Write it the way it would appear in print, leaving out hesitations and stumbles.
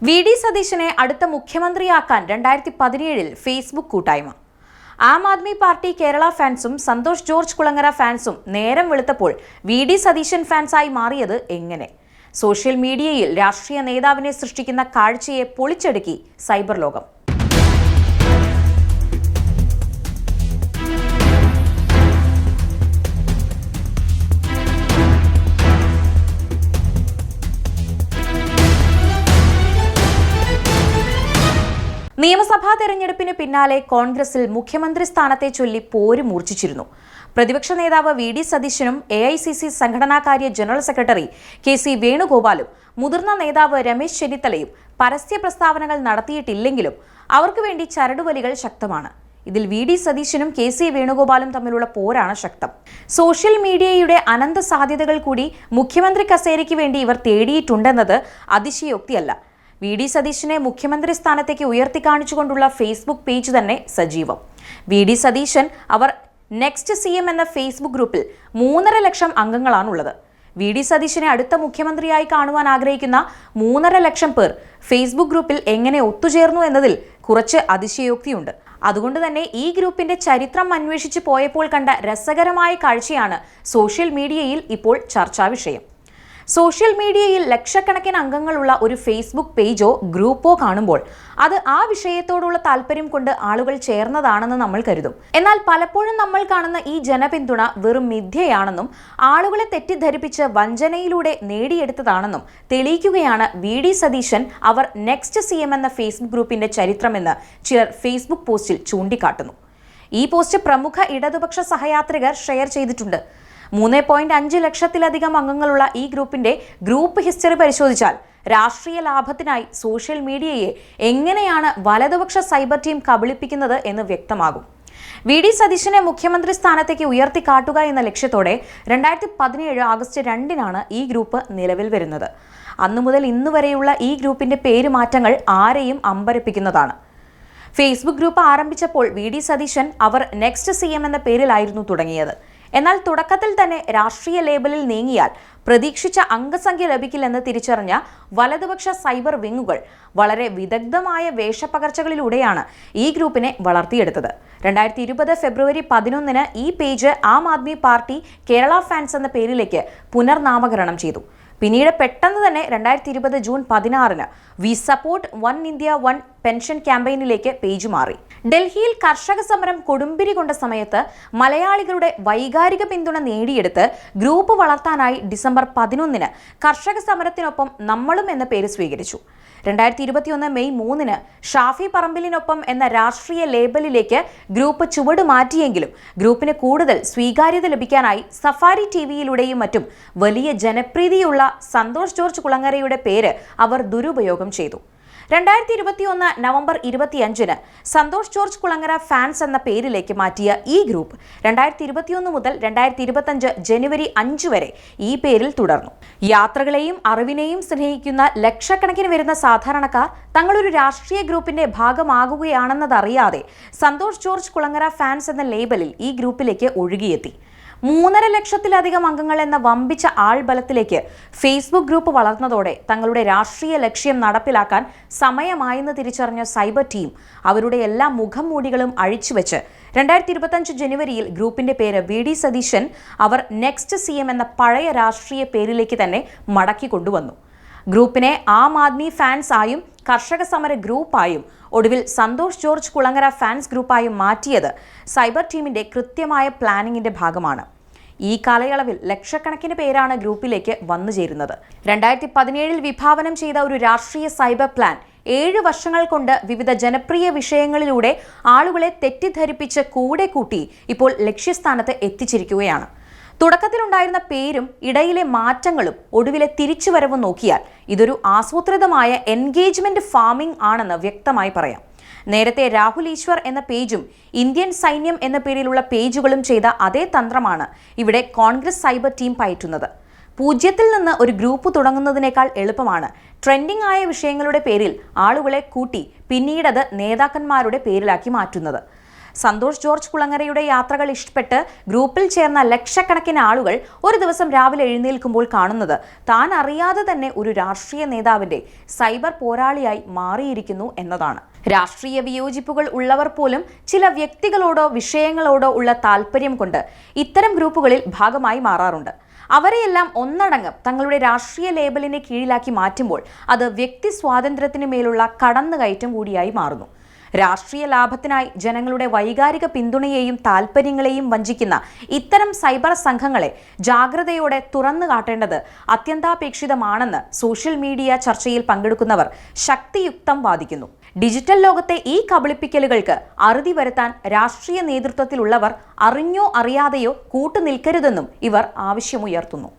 VD. സതീശനെ അടുത്ത മുഖ്യമന്ത്രിയാക്കാൻ 2017 Facebook കൂട്ടായ്മ. ആം ആദ്മി പാർട്ടി കേരള ഫാൻസും സന്തോഷ് ജോർജ് കുളങ്ങര ഫാൻസും നേരം വെളുത്തപ്പോൾ വി.ഡി. സതീശൻ ഫാൻസായി മാറിയത് എങ്ങനെ? സോഷ്യൽ മീഡിയയിൽ രാഷ്ട്രീയ നേതാവിനെ സൃഷ്ടിക്കുന്ന കാഴ്ചയെ പൊളിച്ചടുക്കി സൈബർ ലോകം. നിയമസഭാ തെരഞ്ഞെടുപ്പിന് പിന്നാലെ കോൺഗ്രസിൽ മുഖ്യമന്ത്രി സ്ഥാനത്തെ ചൊല്ലി പോര് മൂർച്ഛിച്ചിരുന്നു. പ്രതിപക്ഷ നേതാവ് വി.ഡി. സതീശനും എ.ഐ.സി.സി. സംഘടനാകാര്യ ജനറൽ സെക്രട്ടറി കെ.സി. വേണുഗോപാലും മുതിർന്ന നേതാവ് രമേശ് ചെന്നിത്തലയും പരസ്യ പ്രസ്താവനകൾ നടത്തിയിട്ടില്ലെങ്കിലും അവർക്ക് വേണ്ടി ചരടുവലികൾ ശക്തമാണ്. ഇതിൽ വി.ഡി. സതീശനും കെ.സി. വേണുഗോപാലും തമ്മിലുള്ള പോരാണ് ശക്തം. സോഷ്യൽ മീഡിയയുടെ അനന്ത സാധ്യതകൾ കൂടി മുഖ്യമന്ത്രി കസേരയ്ക്ക് വേണ്ടി ഇവർ തേടിയിട്ടുണ്ടെന്നത് അതിശയോക്തിയല്ല. വി.ഡി. സതീശനെ മുഖ്യമന്ത്രി സ്ഥാനത്തേക്ക് ഉയർത്തിക്കാണിച്ചുകൊണ്ടുള്ള ഫേസ്ബുക്ക് പേജ് തന്നെ സജീവം. വി.ഡി. സതീശൻ അവർ നെക്സ്റ്റ് CM എന്ന ഫേസ്ബുക്ക് ഗ്രൂപ്പിൽ 3.5 ലക്ഷം അംഗങ്ങളാണുള്ളത്. വി.ഡി. സതീശനെ അടുത്ത മുഖ്യമന്ത്രിയായി കാണുവാൻ ആഗ്രഹിക്കുന്ന 3.5 ലക്ഷം പേർ ഫേസ്ബുക്ക് ഗ്രൂപ്പിൽ എങ്ങനെ ഒത്തുചേർന്നു എന്നതിൽ കുറച്ച് അതിശയോക്തിയുണ്ട്. അതുകൊണ്ട് തന്നെ ഈ ഗ്രൂപ്പിന്റെ ചരിത്രം അന്വേഷിച്ച് പോയപ്പോൾ കണ്ട രസകരമായ കാഴ്ചയാണ് സോഷ്യൽ മീഡിയയിൽ ഇപ്പോൾ ചർച്ചാ വിഷയം. സോഷ്യൽ മീഡിയയിൽ ലക്ഷക്കണക്കിന് അംഗങ്ങളുള്ള ഒരു ഫേസ്ബുക്ക് പേജോ ഗ്രൂപ്പോ കാണുമ്പോൾ അത് ആ വിഷയത്തോടുള്ള താല്പര്യം കൊണ്ട് ആളുകൾ ചേർന്നതാണെന്ന് നമ്മൾ കരുതും. എന്നാൽ പലപ്പോഴും നമ്മൾ കാണുന്ന ഈ ജനപിന്തുണ വെറും മിഥ്യയാണെന്നും ആളുകളെ തെറ്റിദ്ധരിപ്പിച്ച് വഞ്ചനയിലൂടെ നേടിയെടുത്തതാണെന്നും തെളിയിക്കുകയാണ് വി.ഡി. സതീശൻ അവർ നെക്സ്റ്റ് CM എന്ന ഫേസ്ബുക്ക് ഗ്രൂപ്പിന്റെ ചരിത്രമെന്ന് ചിലർ ഫേസ്ബുക്ക് പോസ്റ്റിൽ ചൂണ്ടിക്കാട്ടുന്നു. ഈ പോസ്റ്റ് പ്രമുഖ ഇടതുപക്ഷ സഹയാത്രികർ ഷെയർ ചെയ്തിട്ടുണ്ട്. 3.5 ലക്ഷത്തിലധികം അംഗങ്ങളുള്ള ഈ ഗ്രൂപ്പിന്റെ ഗ്രൂപ്പ് ഹിസ്റ്ററി പരിശോധിച്ചാൽ രാഷ്ട്രീയ ലാഭത്തിനായി സോഷ്യൽ മീഡിയയെ എങ്ങനെയാണ് വലതുപക്ഷ സൈബർ ടീം കബളിപ്പിക്കുന്നത് എന്ന് വ്യക്തമാകും. വി.ഡി. സതീശനെ മുഖ്യമന്ത്രി സ്ഥാനത്തേക്ക് ഉയർത്തിക്കാട്ടുക എന്ന ലക്ഷ്യത്തോടെ 2017 ആഗസ്റ്റ് 2 ഈ ഗ്രൂപ്പ് നിലവിൽ വരുന്നത്. അന്നു മുതൽ ഇന്നു വരെയുള്ള ഈ ഗ്രൂപ്പിന്റെ പേര് മാറ്റങ്ങൾ ആരെയും അമ്പരപ്പിക്കുന്നതാണ്. ഫേസ്ബുക്ക് ഗ്രൂപ്പ് ആരംഭിച്ചപ്പോൾ വി.ഡി. സതീശൻ അവർ നെക്സ്റ്റ് CM എന്ന പേരിലായിരുന്നു തുടങ്ങിയത്. എന്നാൽ തുടക്കത്തിൽ തന്നെ രാഷ്ട്രീയ ലേബലിൽ നീങ്ങിയാൽ പ്രതീക്ഷിച്ച അംഗസംഖ്യ ലഭിക്കില്ലെന്ന് തിരിച്ചറിഞ്ഞ വലതുപക്ഷ സൈബർ വിങ്ങുകൾ വളരെ വിദഗ്ധമായ വേഷപ്പകർച്ചകളിലൂടെയാണ് ഈ ഗ്രൂപ്പിനെ വളർത്തിയെടുത്തത്. 2020 ഫെബ്രുവരി 11 ഈ page Aam Aadmi Party Kerala fans എന്ന പേരിലേക്ക് പുനർനാമകരണം ചെയ്തു. പിന്നീട് പെട്ടെന്ന് തന്നെ 2020 June 16 we support one India one pension ക്യാമ്പയിനിലേക്ക് പേജ് മാറി. ഡൽഹിയിൽ കർഷക സമരം കൊടുമ്പിരി കൊണ്ട സമയത്ത് മലയാളികളുടെ വൈകാരിക പിന്തുണ നേടിയെടുത്ത് ഗ്രൂപ്പ് വളർത്താനായി ഡിസംബർ 11 കർഷക സമരത്തിനൊപ്പം നമ്മളും എന്ന പേര് സ്വീകരിച്ചു. 2021 മെയ് 3 ഷാഫി പറമ്പിലിനൊപ്പം എന്ന രാഷ്ട്രീയ ലേബലിലേക്ക് ഗ്രൂപ്പ് ചുവട് മാറ്റിയെങ്കിലും ഗ്രൂപ്പിന് കൂടുതൽ സ്വീകാര്യത ലഭിക്കാനായി സഫാരി TVയിലൂടെയും മറ്റും വലിയ ജനപ്രീതിയുള്ള സന്തോഷ് ജോർജ് കുളങ്ങരയുടെ പേര് അവർ ദുരുപയോഗം ചെയ്തു. 2021 നവംബർ 25 സന്തോഷ് ജോർജ് കുളങ്ങര ഫാൻസ് എന്ന പേരിലേക്ക് മാറ്റിയ ഈ ഗ്രൂപ്പ് 2021 മുതൽ 2025 ജനുവരി 5 വരെ ഈ പേരിൽ തുടർന്നു. യാത്രകളെയും അറിവിനെയും സ്നേഹിക്കുന്ന ലക്ഷക്കണക്കിന് വരുന്ന സാധാരണക്കാർ തങ്ങളൊരു രാഷ്ട്രീയ ഗ്രൂപ്പിന്റെ ഭാഗമാകുകയാണെന്നതറിയാതെ സന്തോഷ് ജോർജ് കുളങ്ങര ഫാൻസ് എന്ന ലേബലിൽ ഈ ഗ്രൂപ്പിലേക്ക് ഒഴുകിയെത്തി. 3.5 ലക്ഷത്തിലധികം അംഗങ്ങൾ എന്ന വമ്പിച്ച ആൾബലത്തിലേക്ക് ഫേസ്ബുക്ക് ഗ്രൂപ്പ് വളർന്നതോടെ തങ്ങളുടെ രാഷ്ട്രീയ ലക്ഷ്യം നടപ്പിലാക്കാൻ സമയമായെന്ന് തിരിച്ചറിഞ്ഞ സൈബർ ടീം അവരുടെ എല്ലാ മുഖംമൂടികളും അഴിച്ചുവെച്ച് 2025 ജനുവരിയിൽ ഗ്രൂപ്പിന്റെ പേര് വി.ഡി. സതീശൻ അവർ നെക്സ്റ്റ് CM എന്ന പഴയ രാഷ്ട്രീയ പേരിലേക്ക് തന്നെ മടക്കി കൊണ്ടുവന്നു. ഗ്രൂപ്പിനെ ആം ആദ്മി ഫാൻസ് ആയും കർഷക സമര ഗ്രൂപ്പായും ഒടുവിൽ സന്തോഷ് ജോർജ് കുളങ്ങര ഫാൻസ് ഗ്രൂപ്പായും മാറ്റിയത് സൈബർ ടീമിന്റെ കൃത്യമായ പ്ലാനിങ്ങിന്റെ ഭാഗമാണ്. ഈ കാലയളവിൽ ലക്ഷക്കണക്കിന് പേരാണ് ഗ്രൂപ്പിലേക്ക് വന്നു ചേരുന്നത്. 2017 വിഭാവനം ചെയ്ത ഒരു രാഷ്ട്രീയ സൈബർ പ്ലാൻ 7 വർഷങ്ങൾ കൊണ്ട് വിവിധ ജനപ്രിയ വിഷയങ്ങളിലൂടെ ആളുകളെ തെറ്റിദ്ധരിപ്പിച്ച് കൂടെ കൂട്ടി ഇപ്പോൾ ലക്ഷ്യസ്ഥാനത്ത് എത്തിച്ചിരിക്കുകയാണ്. തുടക്കത്തിലുണ്ടായിരുന്ന പേരും ഇടയിലെ മാറ്റങ്ങളും ഒടുവിലെ തിരിച്ചുവരവും നോക്കിയാൽ ഇതൊരു ആസൂത്രിതമായ എൻഗേജ്മെന്റ് ഫാമിംഗ് ആണെന്ന് വ്യക്തമായി പറയാം. നേരത്തെ രാഹുൽ ഈശ്വർ എന്ന പേജും ഇന്ത്യൻ സൈന്യം എന്ന പേരിലുള്ള പേജുകളും ചെയ്ത അതേ തന്ത്രമാണ് ഇവിടെ കോൺഗ്രസ് സൈബർ ടീം പയറ്റുന്നത്. 0 നിന്ന് ഒരു ഗ്രൂപ്പ് തുടങ്ങുന്നതിനേക്കാൾ എളുപ്പമാണ് ട്രെൻഡിംഗ് ആയ വിഷയങ്ങളുടെ പേരിൽ ആളുകളെ കൂട്ടി പിന്നീടത് നേതാക്കന്മാരുടെ പേരിലാക്കി മാറ്റുന്നത്. സന്തോഷ് ജോർജ് കുളങ്ങരയുടെ യാത്രകൾ ഇഷ്ടപ്പെട്ട് ഗ്രൂപ്പിൽ ചേർന്ന ലക്ഷക്കണക്കിന് ആളുകൾ ഒരു ദിവസം രാവിലെ എഴുന്നേൽക്കുമ്പോൾ കാണുന്നത് താൻ അറിയാതെ തന്നെ ഒരു രാഷ്ട്രീയ നേതാവിന്റെ സൈബർ പോരാളിയായി മാറിയിരിക്കുന്നു എന്നതാണ്. രാഷ്ട്രീയ വിയോജിപ്പുകൾ ഉള്ളവർ പോലും ചില വ്യക്തികളോടോ വിഷയങ്ങളോടോ ഉള്ള താല്പര്യം കൊണ്ട് ഇത്തരം ഗ്രൂപ്പുകളിൽ ഭാഗമായി മാറാറുണ്ട്. അവരെയെല്ലാം ഒന്നടങ്കം തങ്ങളുടെ രാഷ്ട്രീയ ലേബലിനെ കീഴിലാക്കി മാറ്റുമ്പോൾ അത് വ്യക്തി സ്വാതന്ത്ര്യത്തിന് മേലുള്ള കടന്നുകയറ്റം കൂടിയായി മാറുന്നു. രാഷ്ട്രീയ ലാഭത്തിനായി ജനങ്ങളുടെ വൈകാരിക പിന്തുണയെയും താല്പര്യങ്ങളെയും വഞ്ചിക്കുന്ന ഇത്തരം സൈബർ സംഘങ്ങളെ ജാഗ്രതയോടെ തുറന്നു കാട്ടേണ്ടത് അത്യന്താപേക്ഷിതമാണെന്ന് സോഷ്യൽ മീഡിയ ചർച്ചയിൽ പങ്കെടുക്കുന്നവർ ശക്തിയുക്തം വാദിക്കുന്നു. ഡിജിറ്റൽ ലോകത്തെ ഈ കബളിപ്പിക്കലുകൾക്ക് അറുതി വരുത്താൻ രാഷ്ട്രീയ നേതൃത്വത്തിലുള്ളവർ അറിഞ്ഞോ അറിയാതെയോ കൂട്ടുനിൽക്കരുതെന്നും ഇവർ ആവശ്യമുയർത്തുന്നു.